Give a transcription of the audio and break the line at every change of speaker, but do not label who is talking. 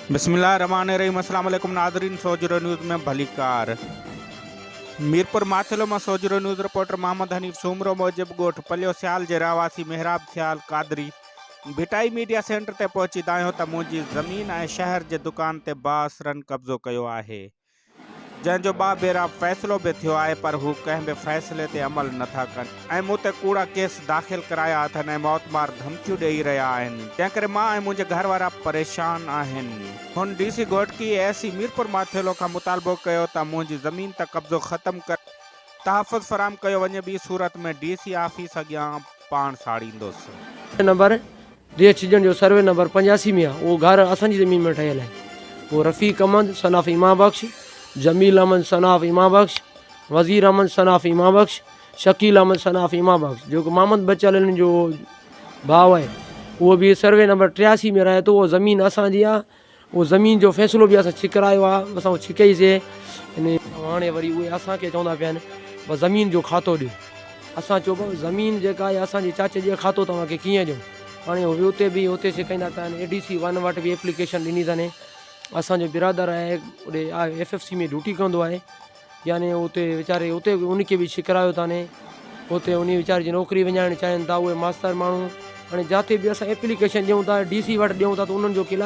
बिस्मिल्लाहिर्रहमानिर्रहीम। अस्सलाम वालेकुम नाज़रीन, सोजरो न्यूज़ में भली कार। मीरपुर माथिलो में सोजरो न्यूज़ रिपोर्टर मोहम्मद हनीफ सूमरो मूजिब गोठ पलियो सियाल जे रहवासी मेहराब सियाल कादरी भिटाई मीडिया सेंटर ते पहुची दायो त मुंहिंजी ज़मीन ऐं शहर जे दुकान ते बासरन कब्ज़ो कयो आहे, जंहिंजो बेरा फ़ैसिलो भी थियो आहे, पर हू कंहिं बि फ़ैसिले ते अमल नथा कनि ऐं मूं ते कूड़ा केस दाख़िल कराया अथनि ऐं मौतमार धमकियूं ॾेई रहिया आहिनि, जंहिं करे मां ऐं मुंहिंजे घर वारा परेशान आहिनि। हुन डीसी घोटकी एसी मीरपुर माथिलो खां मुतालबो कयो त मुंहिंजी ज़मीन ते कब्ज़ो ख़त्म कर तहफ़ुज़ फराम कयो वञे, ॿी सूरत में डीसी ऑफिस अॻियां पाण साड़ींदुसि।
नंबर DH जो सर्वे नंबर 85 में आहे, उहो घर असांजी ज़मीन में ठहियल आहे। वो रफ़ीक अहमद सनाफ़ इमाम बख्श, जमील अहमद सनाफ़ इमाम बख्श, वज़ीर अहमद सनाफ़ इमाम बख्श, शकील अहमद सनाफ़ इमाम बख्श, जो मोहम्मद बचालन जो भाउ आहे, उहो भी सर्वे नंबर 83 में रहे थो। उहो ज़मीन असांजी आहे। वो ज़मीन जो फ़ैसिलो भी असां छिकरायो आहे, असां छिकईसीं। अने हाणे वरी उहे असांखे चवंदा पिया आहिनि बसि ज़मीन जो खातो ॾियो। असां चयो भाऊ ज़मीन जेका आहे असांजे चाचे जे खातो तव्हांखे कीअं ॾियूं। हाणे हुते बि हुते छिकाईंदा पिया आहिनि। ADC 1 वटि बि एप्लीकेशन ॾिनी अथनि। असांजो बिरादर आहे उते FFC में ड्यूटी कंदो आहे, यानी उते वीचारे उते उनखे बि छिकरायो अथनि। उते उन वीचारे जी नौकिरी विञाइणु चाहिनि था उहे मास्तर माण्हू। हाणे जिते बि असां एप्लीकेशन ॾियूं था, DC वटि ॾियूं था, त उन्हनि जो क्लियर